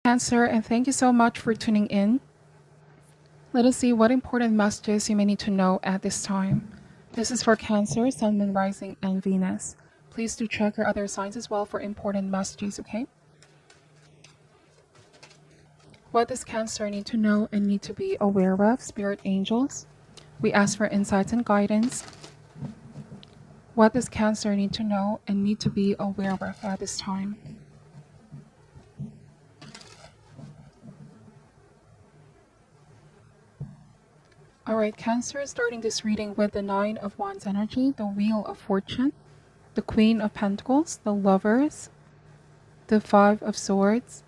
Cancer, and thank you so much for tuning in. Let us see what important messages you may need to know at this time. This is for Cancer, Sun, Moon, Rising, and Venus. Please do check your other signs as well for important messages, okay? What does Cancer need to know and need to be aware of, spirit angels? We ask for insights and guidance. What does Cancer need to know and need to be aware of at this time? Alright, Cancer is starting this reading with the Nine of Wands energy, the Wheel of Fortune, the Queen of Pentacles, the Lovers, the Five of Swords,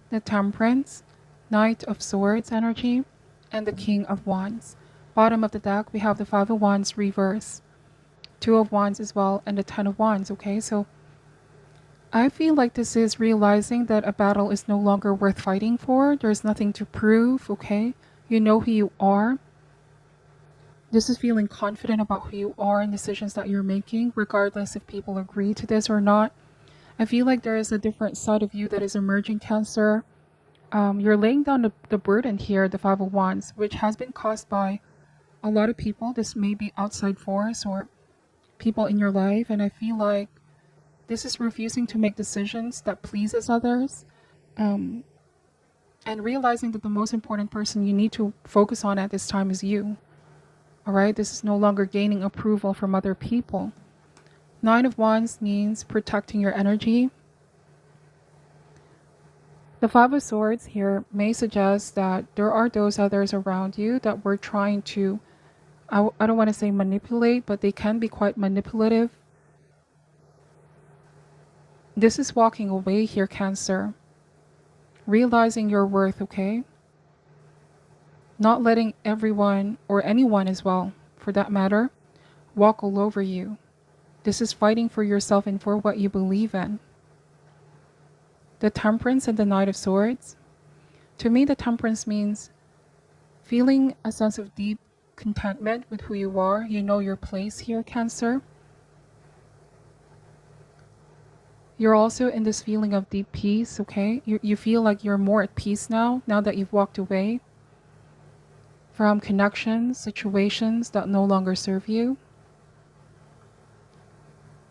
the Temperance, Knight of Swords energy, and the King of Wands. Bottom of the deck, we have the Five of Wands reverse, Two of Wands as well, and the Ten of Wands, okay? So I feel like this is realizing that a battle is no longer worth fighting for. There's nothing to prove, okay? You know who you are. This is feeling confident about who you are and decisions that you're making, regardless if people agree to this or not. I feel like there is a different side of you that is emerging, Cancer. You're laying down the burden here, the Five of Wands, which has been caused by a lot of people. This may be outside force or people in your life, and I feel like this is refusing to make decisions that pleases others, and realizing that the most important person you need to focus on at this time is you. Alright, this is no longer gaining approval from other people. Nine of Wands means protecting your energy. The Five of Swords here may suggest that there are those others around you that were trying to, I don't want to say manipulate, but they can be quite manipulative. This is walking away here, Cancer. Realizing your worth, okay? Not letting everyone, or anyone as well, for that matter, walk all over you. This is fighting for yourself and for what you believe in. The Temperance and the Knight of Swords. To me, the Temperance means feeling a sense of deep contentment with who you are. You know your place here, Cancer. You're also in this feeling of deep peace, okay? You feel like you're more at peace now that you've walked away from connections, situations that no longer serve you.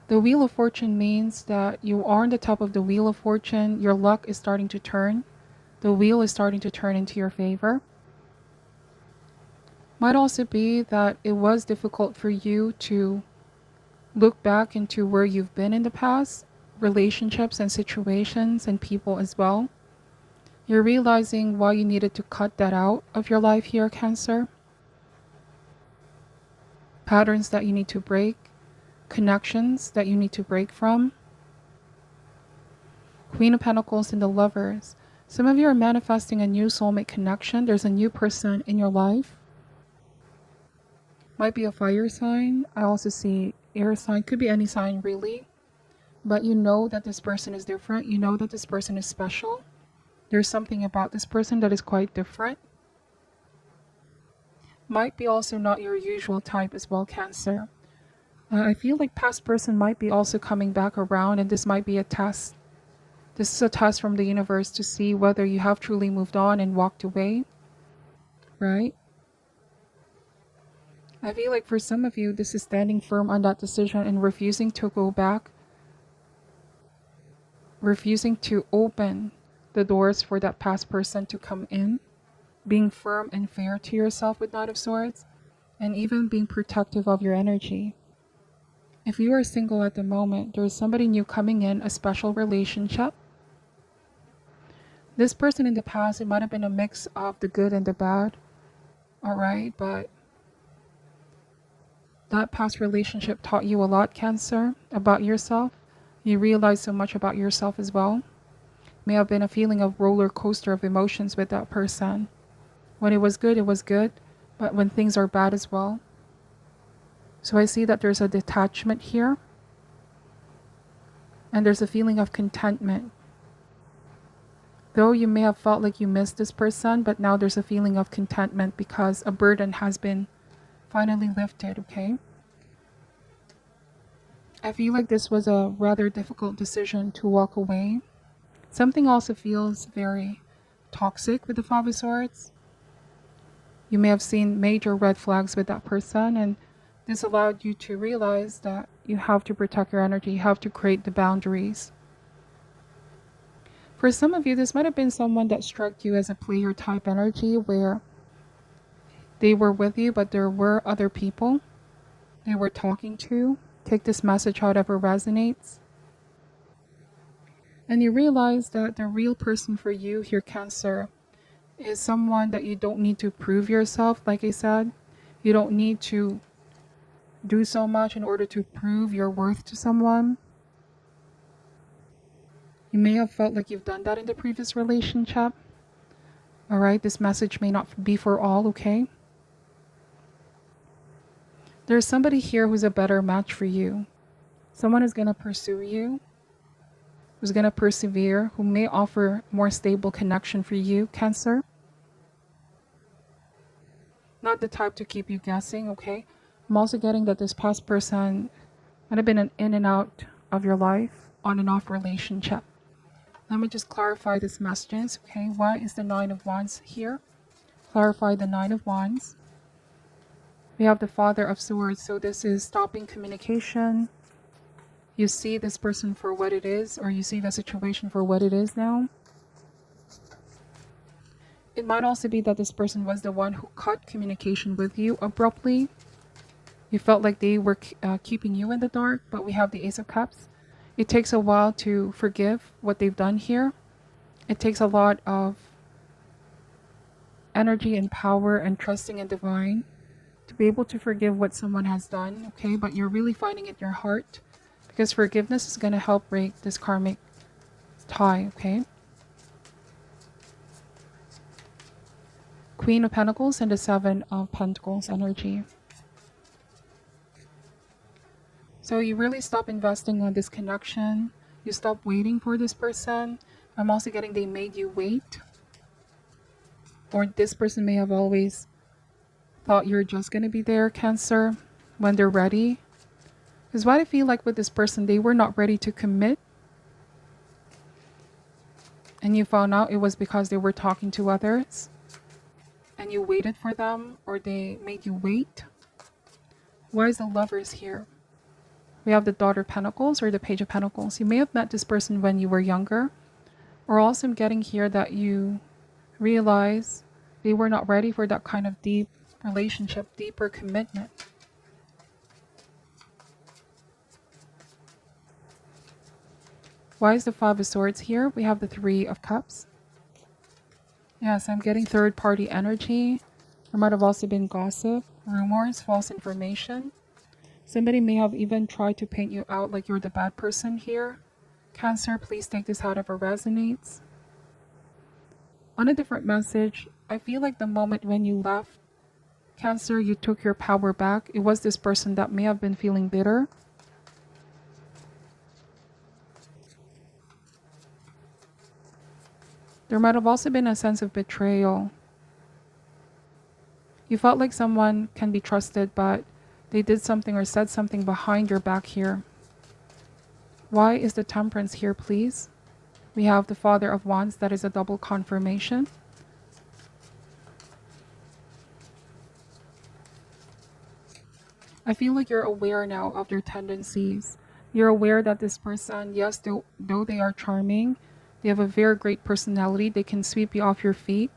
The Wheel of Fortune means that you are on the top of the Wheel of Fortune. Your luck is starting to turn. The wheel is starting to turn into your favor. Might also be that it was difficult for you to look back into where you've been in the past, relationships and situations and people as well. You're realizing why you needed to cut that out of your life here, Cancer. Patterns that you need to break, connections that you need to break from. Queen of Pentacles and the Lovers. Some of you are manifesting a new soulmate connection. There's a new person in your life. Might be a fire sign. I also see air sign. Could be any sign really. But you know that this person is different. You know that this person is special. There's something about this person that is quite different. Might be also not your usual type as well, Cancer. I feel like past person might be also coming back around, and this might be a test. This is a test from the universe to see whether you have truly moved on and walked away, right? I feel like for some of you, this is standing firm on that decision and refusing to go back, refusing to open the doors for that past person to come in, being firm and fair to yourself with Knight of Swords, and even being protective of your energy. If you are single at the moment, there is somebody new coming in, a special relationship. This person in the past, it might have been a mix of the good and the bad, alright, but that past relationship taught you a lot, Cancer, about yourself. You realize so much about yourself as well. May have been a feeling of roller coaster of emotions with that person. When it was good, but when things are bad as well. So I see that there's a detachment here, and there's a feeling of contentment. Though you may have felt like you missed this person, but now there's a feeling of contentment because a burden has been finally lifted, okay? I feel like this was a rather difficult decision to walk away. Something also feels very toxic with the Five of Swords. You may have seen major red flags with that person, and this allowed you to realize that you have to protect your energy, you have to create the boundaries. For some of you, this might have been someone that struck you as a player type energy where they were with you, but there were other people they were talking to. Take this message however resonates. And you realize that the real person for you here, Cancer, is someone that you don't need to prove yourself. Like I said, you don't need to do so much in order to prove your worth to someone. You may have felt like you've done that in the previous relationship. All right, this message may not be for all, okay? There's somebody here who's a better match for you. Someone is going to pursue you, who's going to persevere, who may offer more stable connection for you, Cancer. Not the type to keep you guessing, okay? I'm also getting that this past person might have been an in and out of your life, on and off relationship. Let me just clarify this message, okay? Why is the Nine of Wands here? Clarify the Nine of Wands. We have the Father of Swords, so this is stopping communication. You see this person for what it is, or you see the situation for what it is now. It might also be that this person was the one who cut communication with you abruptly. You felt like they were keeping you in the dark, but we have the Ace of Cups. It takes a while to forgive what they've done here. It takes a lot of energy and power and trusting in divine to be able to forgive what someone has done, okay? But you're really finding it in your heart, because forgiveness is going to help break this karmic tie, okay? Queen of Pentacles and the Seven of Pentacles energy. So you really stop investing on this connection. You stop waiting for this person. I'm also getting they made you wait. Or this person may have always thought you're just going to be there, Cancer, when they're ready. Because what I feel like with this person, they were not ready to commit. And you found out it was because they were talking to others. And you waited for them, or they made you wait. Why is the Lovers here? We have the Daughter of Pentacles or the Page of Pentacles. You may have met this person when you were younger. Or also I'm getting here that you realize they were not ready for that kind of deep relationship, deeper commitment. Why is the Five of Swords here? We have the Three of Cups. Yes, I'm getting third-party energy. There might have also been gossip, rumors, false information. Somebody may have even tried to paint you out like you're the bad person here. Cancer, please take this however resonates. On a different message, I feel like the moment when you left, Cancer, you took your power back. It was this person that may have been feeling bitter. There might have also been a sense of betrayal. You felt like someone can be trusted, but they did something or said something behind your back here. Why is the Temperance here, please? We have the Father of Wands. That is a double confirmation. I feel like you're aware now of their tendencies. You're aware that this person, yes, though they are charming, they have a very great personality. They can sweep you off your feet.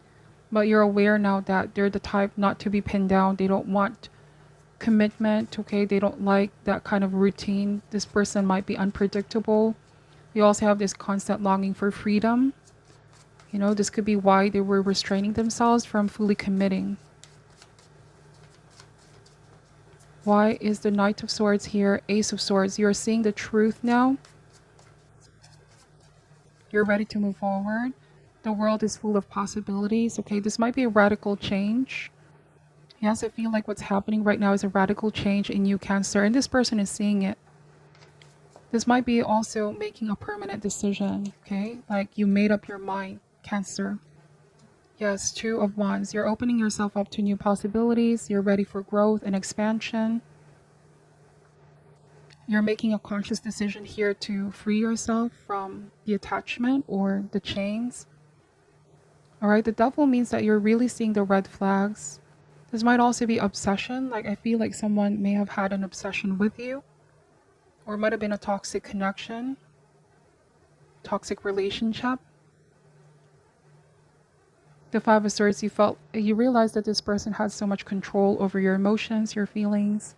But you're aware now that they're the type not to be pinned down. They don't want commitment, okay? They don't like that kind of routine. This person might be unpredictable. They also have this constant longing for freedom. You know, this could be why they were restraining themselves from fully committing. Why is the Knight of Swords here? Ace of Swords. You're seeing the truth now. You're ready to move forward. The world is full of possibilities. Okay, this might be a radical change. Yes, I feel like what's happening right now is a radical change in you, Cancer, and this person is seeing it. This might be also making a permanent decision, okay? Like you made up your mind, Cancer. Yes, Two of Wands. You're opening yourself up to new possibilities. You're ready for growth and expansion. You're making a conscious decision here to free yourself from the attachment or the chains. All right, the devil means that you're really seeing the red flags. This might also be obsession. Like, I feel like someone may have had an obsession with you, or it might have been a toxic connection, toxic relationship. The Five of Swords, you realize that this person has so much control over your emotions, your feelings,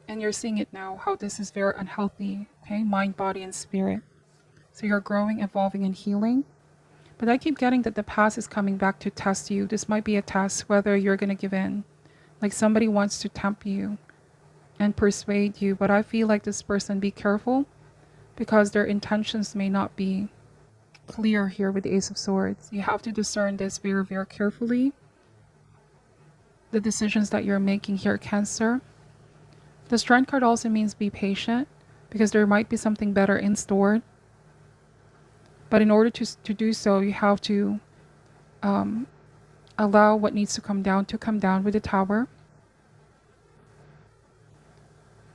and you're seeing it now, how this is very unhealthy, okay? Mind, body, and spirit. So you're growing, evolving, and healing. But I keep getting that the past is coming back to test you. This might be a test whether you're going to give in. Like somebody wants to tempt you and persuade you. But I feel like this person, be careful, because their intentions may not be clear here with the Ace of Swords. You have to discern this very, very carefully. The decisions that you're making here, Cancer. The Strength card also means be patient, because there might be something better in store. But in order to do so, you have to allow what needs to come down with the Tower.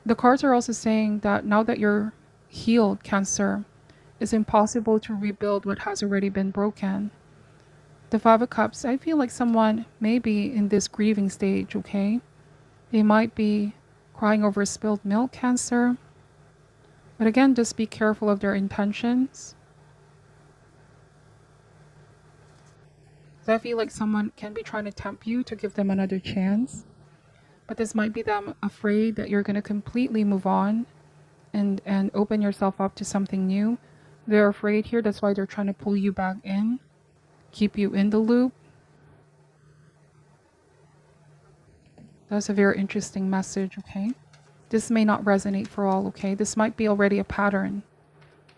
The cards are also saying that now that you're healed, Cancer, it's impossible to rebuild what has already been broken. The Five of Cups, I feel like someone may be in this grieving stage, okay? They might be crying over spilled milk, Cancer. But again, just be careful of their intentions. So I feel like someone can be trying to tempt you to give them another chance. But this might be them afraid that you're going to completely move on and open yourself up to something new. They're afraid here. That's why they're trying to pull you back in, keep you in the loop. That's a very interesting message, okay? This may not resonate for all, okay? This might be already a pattern,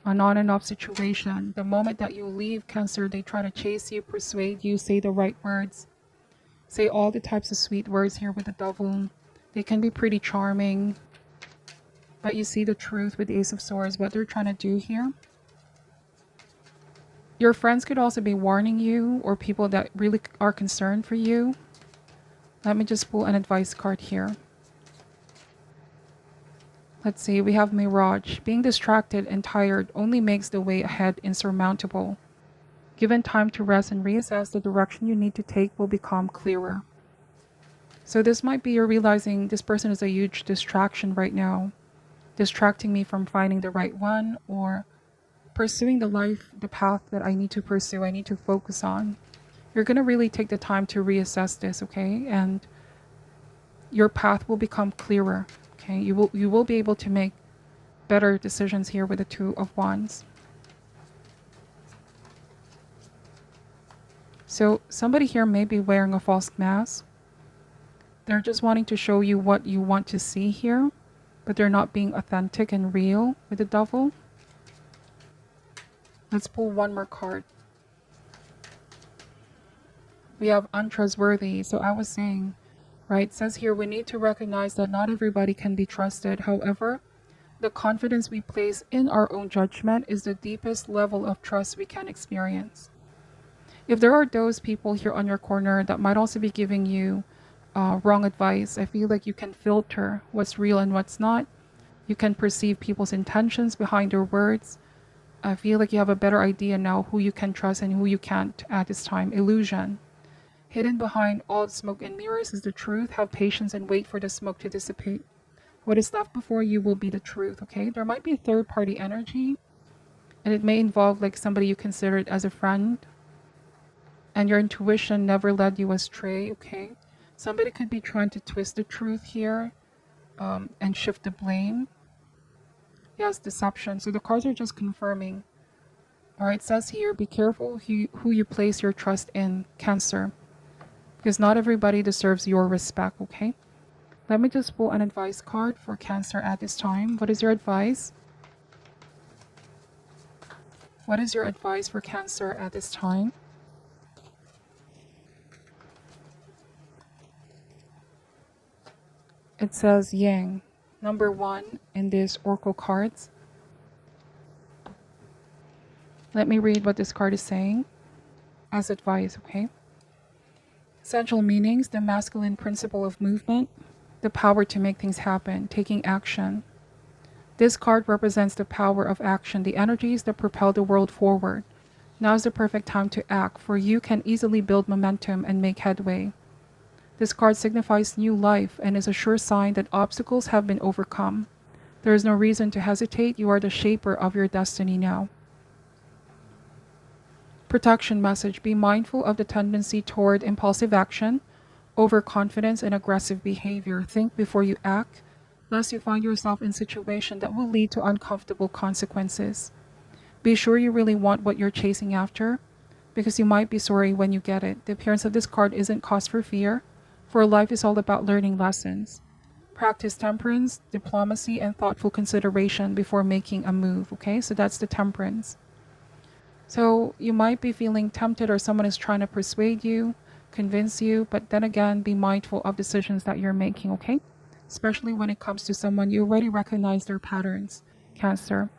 an on and off situation. The moment that you leave, Cancer, they try to chase you, persuade you, say the right words. Say all the types of sweet words here with the Devil. They can be pretty charming. But you see the truth with the Ace of Swords, what they're trying to do here. Your friends could also be warning you, or people that really are concerned for you. Let me just pull an advice card here. Let's see, we have Mirage. Being distracted and tired only makes the way ahead insurmountable. Given time to rest and reassess, the direction you need to take will become clearer. So this might be you're realizing this person is a huge distraction right now. Distracting me from finding the right one, or pursuing the path that I need to pursue, I need to focus on. You're going to really take the time to reassess this, okay? And your path will become clearer, okay? You will be able to make better decisions here with the Two of Wands. So somebody here may be wearing a false mask. They're just wanting to show you what you want to see here, but they're not being authentic and real with the Devil. Let's pull one more card. We have untrustworthy. So I was saying, right, it says here we need to recognize that not everybody can be trusted. However, the confidence we place in our own judgment is the deepest level of trust we can experience. If there are those people here on your corner that might also be giving you wrong advice, I feel like you can filter what's real and what's not. You can perceive people's intentions behind their words. I feel like you have a better idea now who you can trust and who you can't at this time. Illusion. Hidden behind all smoke and mirrors is the truth. Have patience and wait for the smoke to dissipate. What is left before you will be the truth, okay? There might be third-party energy, and it may involve like somebody you considered as a friend, and your intuition never led you astray, okay? Somebody could be trying to twist the truth here and shift the blame. Yes, deception. So the cards are just confirming. All right, it says here, be careful who you place your trust in, Cancer, because not everybody deserves your respect, okay? Let me just pull an advice card for Cancer at this time. What is your advice? What is your advice for Cancer at this time? It says Yang, number 1 in this Oracle cards. Let me read what this card is saying as advice, okay? Essential meanings: the masculine principle of movement, the power to make things happen, taking action. This card represents the power of action, the energies that propel the world forward. Now is the perfect time to act, for you can easily build momentum and make headway. This card signifies new life and is a sure sign that obstacles have been overcome. There is no reason to hesitate. You are the shaper of your destiny now. Protection message. Be mindful of the tendency toward impulsive action, overconfidence, and aggressive behavior. Think before you act, lest you find yourself in a situation that will lead to uncomfortable consequences. Be sure you really want what you're chasing after, because you might be sorry when you get it. The appearance of this card isn't cause for fear, for life is all about learning lessons. Practice temperance, diplomacy, and thoughtful consideration before making a move, okay? So that's the temperance. So you might be feeling tempted or someone is trying to persuade you, convince you, but then again, be mindful of decisions that you're making, okay? Especially when it comes to someone you already recognize their patterns, Cancer.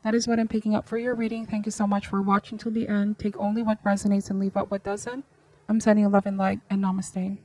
That is what I'm picking up for your reading. Thank you so much for watching till the end. Take only what resonates and leave out what doesn't. I'm sending love and light, and namaste.